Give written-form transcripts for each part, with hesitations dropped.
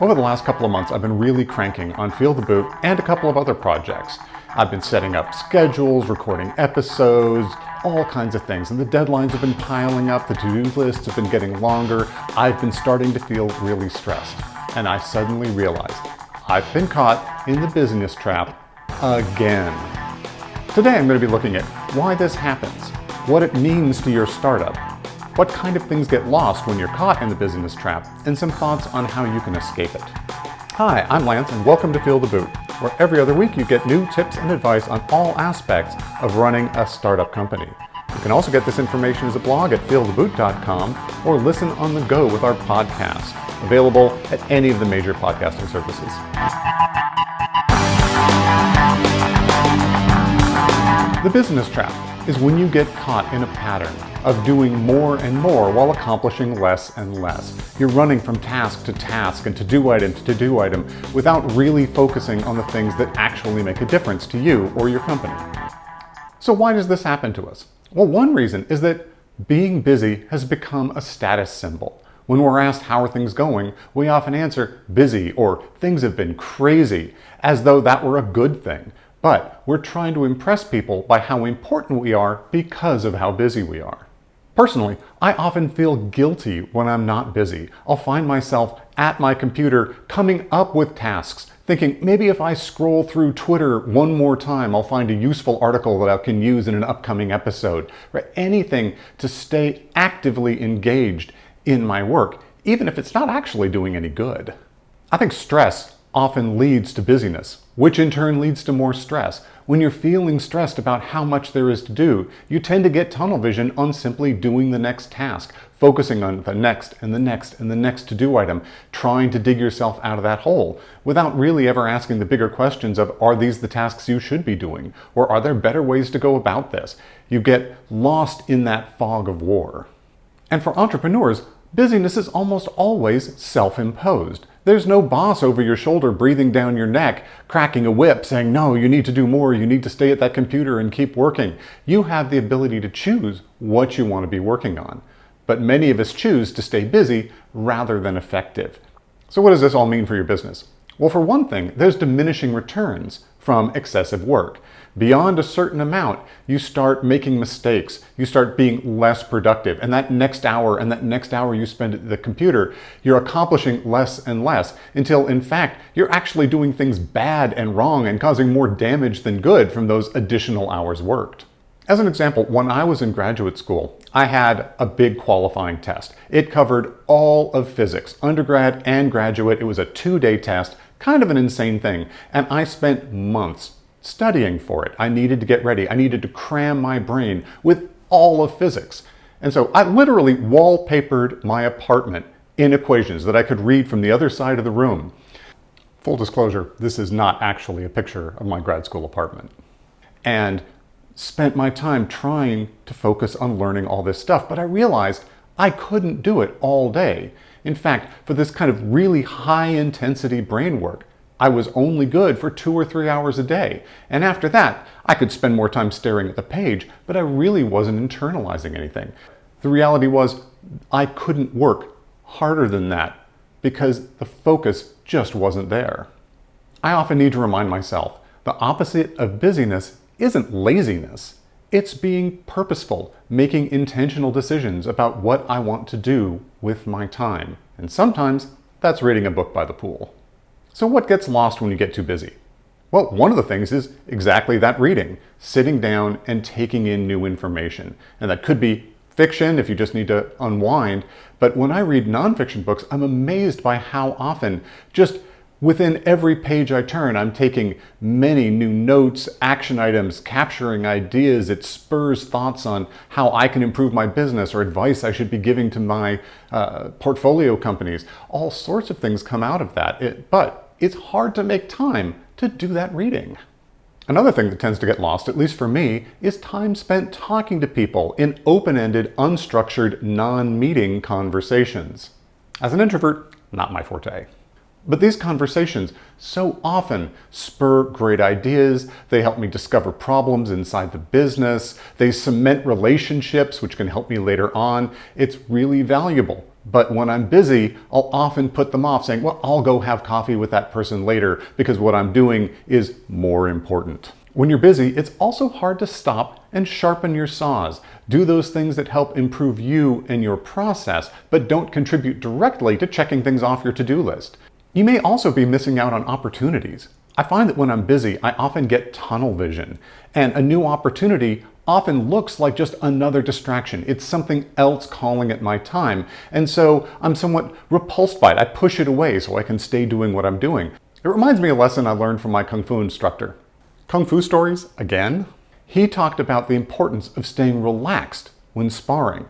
Over the last couple of months, I've been really cranking on Feel the Boot and a couple of other projects. I've been setting up schedules, recording episodes, all kinds of things, and the deadlines have been piling up, the to-do lists have been getting longer. I've been starting to feel really stressed, and I suddenly realized I've been caught in the busyness trap again. Today I'm going to be looking at why this happens, what it means to your startup, what kind of things get lost when you're caught in the busyness trap, and some thoughts on how you can escape it. Hi, I'm Lance, and welcome to Feel the Boot, where every other week you get new tips and advice on all aspects of running a startup company. You can also get this information as a blog at feeltheboot.com or listen on the go with our podcast, available at any of the major podcasting services. The busyness trap is when you get caught in a pattern of doing more and more while accomplishing less and less. You're running from task to task and to-do item to to-do item without really focusing on the things that actually make a difference to you or your company. So why does this happen to us? Well, one reason is that being busy has become a status symbol. When we're asked how are things going, we often answer busy or things have been crazy, as though that were a good thing. But we're trying to impress people by how important we are because of how busy we are. Personally, I often feel guilty when I'm not busy. I'll find myself at my computer coming up with tasks, thinking maybe if I scroll through Twitter one more time, I'll find a useful article that I can use in an upcoming episode, or anything to stay actively engaged in my work, even if it's not actually doing any good. I think stress often leads to busyness, which in turn leads to more stress. When you're feeling stressed about how much there is to do, you tend to get tunnel vision on simply doing the next task, focusing on the next and the next and the next to-do item, trying to dig yourself out of that hole, without really ever asking the bigger questions of, are these the tasks you should be doing? Or are there better ways to go about this? You get lost in that fog of war. And for entrepreneurs, busyness is almost always self-imposed. There's no boss over your shoulder breathing down your neck, cracking a whip, saying, no, you need to do more, you need to stay at that computer and keep working. You have the ability to choose what you want to be working on. But many of us choose to stay busy rather than effective. So what does this all mean for your business? Well, for one thing, there's diminishing returns from excessive work. Beyond a certain amount, you start making mistakes. You start being less productive. And that next hour you spend at the computer, you're accomplishing less and less until, in fact, you're actually doing things bad and wrong and causing more damage than good from those additional hours worked. As an example, when I was in graduate school, I had a big qualifying test. It covered all of physics, undergrad and graduate. It was a 2-day test, kind of an insane thing. And I spent months studying for it. I needed to get ready. I needed to cram my brain with all of physics. And so I literally wallpapered my apartment in equations that I could read from the other side of the room. Full disclosure, this is not actually a picture of my grad school apartment. And spent my time trying to focus on learning all this stuff, but I realized I couldn't do it all day. In fact, for this kind of really high intensity brain work, I was only good for 2 or 3 hours a day. And after that, I could spend more time staring at the page, but I really wasn't internalizing anything. The reality was I couldn't work harder than that because the focus just wasn't there. I often need to remind myself the opposite of busyness isn't laziness. It's being purposeful, making intentional decisions about what I want to do with my time. And sometimes that's reading a book by the pool. So what gets lost when you get too busy? Well, one of the things is exactly that reading, sitting down and taking in new information. And that could be fiction if you just need to unwind. But when I read nonfiction books, I'm amazed by how often just within every page I turn, I'm taking many new notes, action items, capturing ideas. It spurs thoughts on how I can improve my business or advice I should be giving to my portfolio companies. All sorts of things come out of that. But it's hard to make time to do that reading. Another thing that tends to get lost, at least for me, is time spent talking to people in open-ended, unstructured, non-meeting conversations. As an introvert, not my forte. But these conversations so often spur great ideas. They help me discover problems inside the business. They cement relationships, which can help me later on. It's really valuable But when I'm busy, I'll often put them off saying, well, I'll go have coffee with that person later because what I'm doing is more important. When you're busy, it's also hard to stop and sharpen your saws. Do those things that help improve you and your process, but don't contribute directly to checking things off your to-do list. You may also be missing out on opportunities. I find that when I'm busy, I often get tunnel vision, and a new opportunity often looks like just another distraction. It's something else calling at my time, and so I'm somewhat repulsed by it. I push it away so I can stay doing what I'm doing. It reminds me of a lesson I learned from my Kung Fu instructor. Kung Fu stories, again? He talked about the importance of staying relaxed when sparring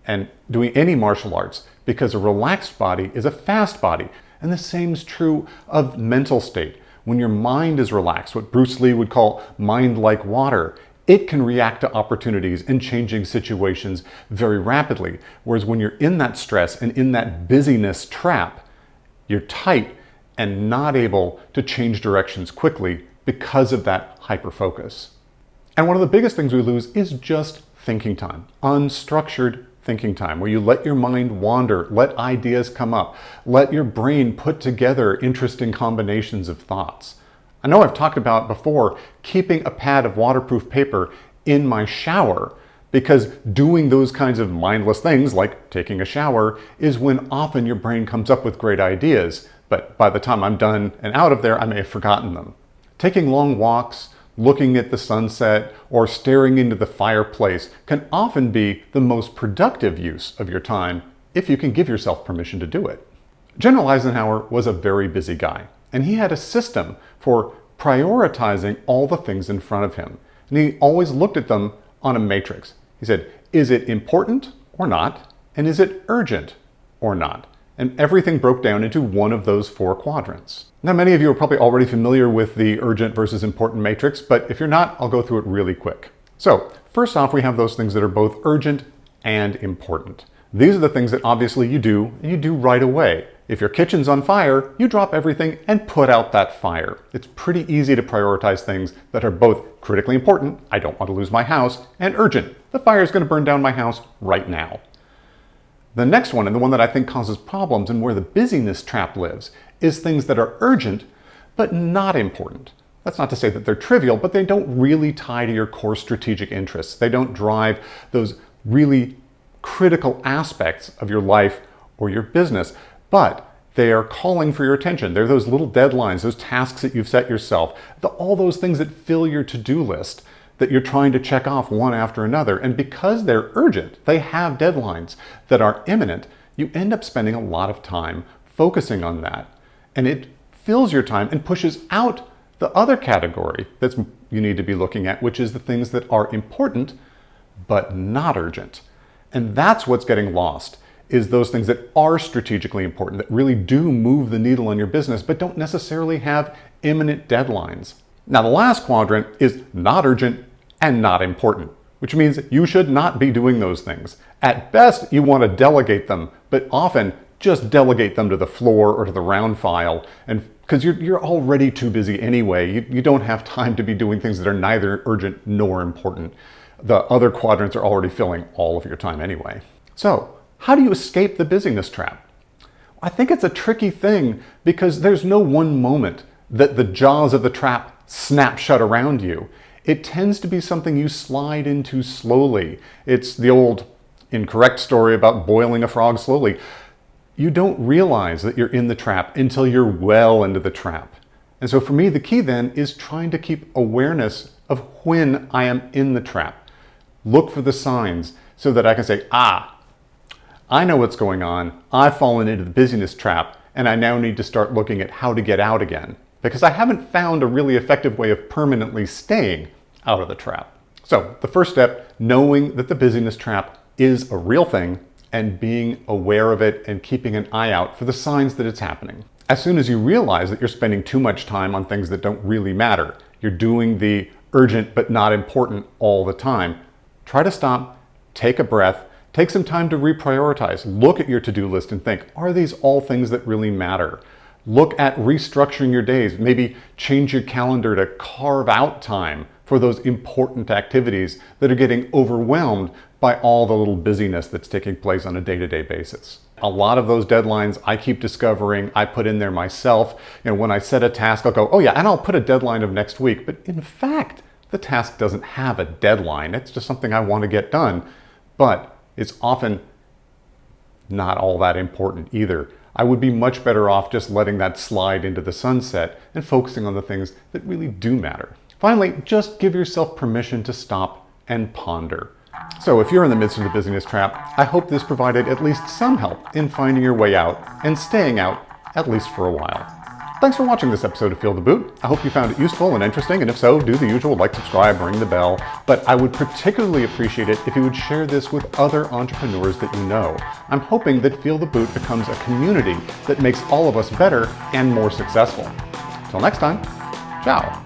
and doing any martial arts, because a relaxed body is a fast body, and the same is true of mental state. When your mind is relaxed, what Bruce Lee would call mind like water, it can react to opportunities and changing situations very rapidly. Whereas when you're in that stress and in that busyness trap, you're tight and not able to change directions quickly because of that hyper-focus. And one of the biggest things we lose is just thinking time, unstructured thinking time, where you let your mind wander, let ideas come up, let your brain put together interesting combinations of thoughts. I know I've talked about before keeping a pad of waterproof paper in my shower, because doing those kinds of mindless things like taking a shower is when often your brain comes up with great ideas, but by the time I'm done and out of there, I may have forgotten them. Taking long walks, looking at the sunset, or staring into the fireplace can often be the most productive use of your time if you can give yourself permission to do it. General Eisenhower was a very busy guy, and he had a system for prioritizing all the things in front of him. And he always looked at them on a matrix. He said, is it important or not? And is it urgent or not? And everything broke down into one of those four quadrants. Now, many of you are probably already familiar with the urgent versus important matrix, but if you're not, I'll go through it really quick. So, first off, we have those things that are both urgent and important. These are the things that obviously you do, and you do right away. If your kitchen's on fire, you drop everything and put out that fire. It's pretty easy to prioritize things that are both critically important, I don't want to lose my house, and urgent, the fire is going to burn down my house right now. The next one, and the one that I think causes problems and where the busyness trap lives, is things that are urgent but not important. That's not to say that they're trivial, but they don't really tie to your core strategic interests. They don't drive those really critical aspects of your life or your business, but they are calling for your attention. They're those little deadlines, those tasks that you've set yourself, all those things that fill your to-do list that you're trying to check off one after another. And because they're urgent, they have deadlines that are imminent, you end up spending a lot of time focusing on that. And it fills your time and pushes out the other category that you need to be looking at, which is the things that are important, but not urgent. And that's what's getting lost, is those things that are strategically important, that really do move the needle on your business, but don't necessarily have imminent deadlines. Now, the last quadrant is not urgent and not important, which means you should not be doing those things. At best, you want to delegate them, but often just delegate them to the floor or to the round file, and because you're already too busy anyway. You don't have time to be doing things that are neither urgent nor important. The other quadrants are already filling all of your time anyway. So, how do you escape the busyness trap? I think it's a tricky thing because there's no one moment that the jaws of the trap snap shut around you. It tends to be something you slide into slowly. It's the old incorrect story about boiling a frog slowly. You don't realize that you're in the trap until you're well into the trap. And so for me, the key then is trying to keep awareness of when I am in the trap. Look for the signs so that I can say, I know what's going on. I've fallen into the busyness trap, and I now need to start looking at how to get out again, because I haven't found a really effective way of permanently staying out of the trap. So the first step, knowing that the busyness trap is a real thing and being aware of it and keeping an eye out for the signs that it's happening. As soon as you realize that you're spending too much time on things that don't really matter, you're doing the urgent but not important all the time, try to stop, take a breath, take some time to reprioritize. Look at your to-do list and think, are these all things that really matter? Look at restructuring your days. Maybe change your calendar to carve out time for those important activities that are getting overwhelmed by all the little busyness that's taking place on a day-to-day basis. A lot of those deadlines I keep discovering I put in there myself. When I set a task, I'll go, oh yeah, and I'll put a deadline of next week. But in fact, the task doesn't have a deadline. It's just something I want to get done. But it's often not all that important either. I would be much better off just letting that slide into the sunset and focusing on the things that really do matter. Finally, just give yourself permission to stop and ponder. So if you're in the midst of the busyness trap, I hope this provided at least some help in finding your way out and staying out, at least for a while. Thanks for watching this episode of Feel the Boot. I hope you found it useful and interesting, and if so, do the usual, like, subscribe, ring the bell. But I would particularly appreciate it if you would share this with other entrepreneurs that you know. I'm hoping that Feel the Boot becomes a community that makes all of us better and more successful. Till next time, ciao.